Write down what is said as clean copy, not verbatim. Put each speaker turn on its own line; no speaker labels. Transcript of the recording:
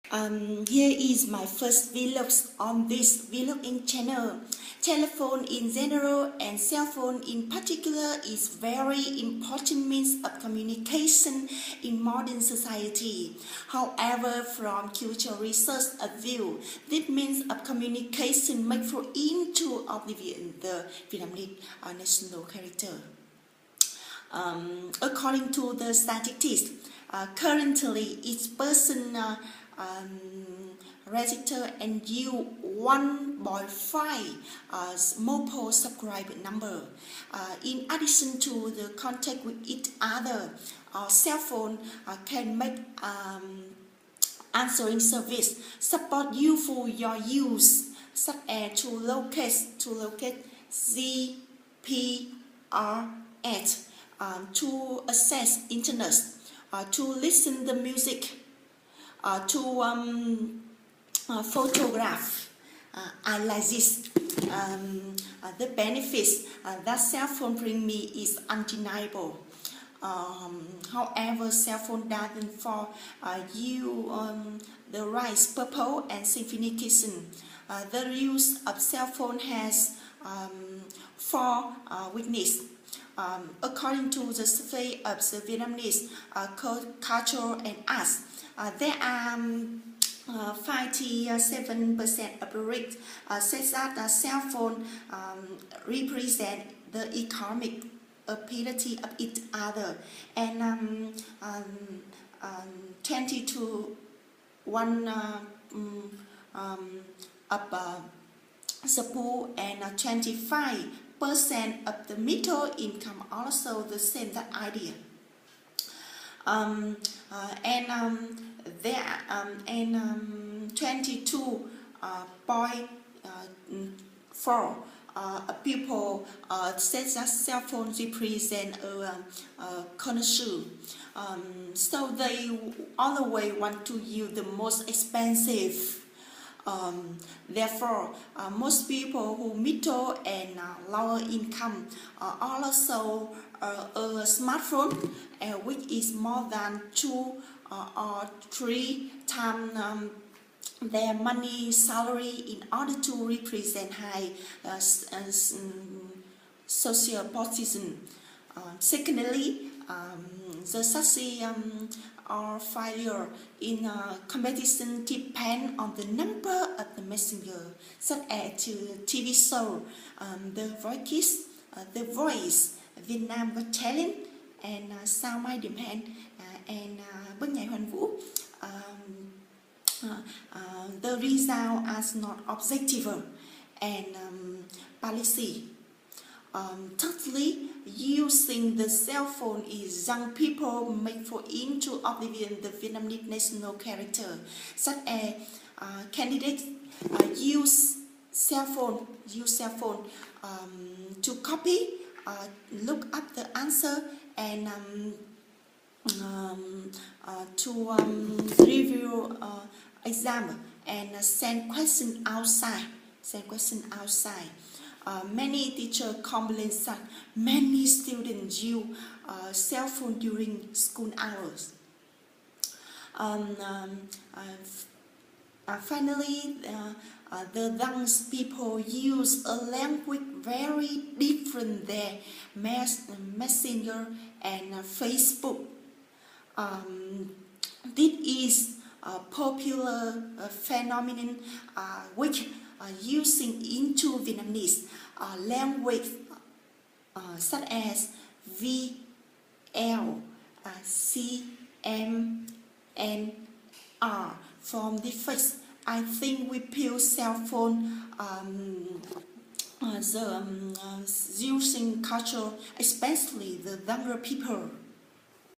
Here is my first vlog on this vlogging channel. Telephone in general and cell phone in particular is very important means of communication in modern society. However, from cultural research view, this means of communication may fall into oblivion the Vietnamese national character. According to the statistics, currently each person register and use 1.5 mobile subscriber number. In addition to the contact with each other, our cell phone can make answering service support you for your use, such as to locate GPS, to access internet, to listen the music, to photograph. I like this. The benefits that cell phone bring me is undeniable. However, cell phone doesn't for you the right purpose and signification. The use of cell phone has four weaknesses. According to the survey of the Vietnamese culture and arts, there are 57% of the rate says that the cell phone represent the economic ability of each other, and 20 to 1 of the poor and 25% of the middle income also the same that idea. There 22.4 people said that cell phone represent a connoisseur. So they always want to use the most expensive. Therefore, most people who middle and lower income also a smartphone, which is more than 2 or 3 times their money salary in order to represent high social position. Secondly, the success or failure in competition depend on the number of the messenger, such as to TV show, The Voice, Vietnam Got Talent, and Sao Mai Điểm Hẹn, and Bước Nhảy Hoàn Vũ. The result is not objective and policy. Thirdly, using the cell phone is young people make fall into oblivion the Vietnamese national character, such as candidates use cell phone to copy, look up the answer, and to review exam and send question outside. Many teachers complain that many students use cell phone during school hours. Finally, the young people use a language very different than Messenger and Facebook. This is a popular phenomenon which using into Vietnamese language such as VL, CM, and R. From the first, I think we pure cell phone using culture, especially the younger people.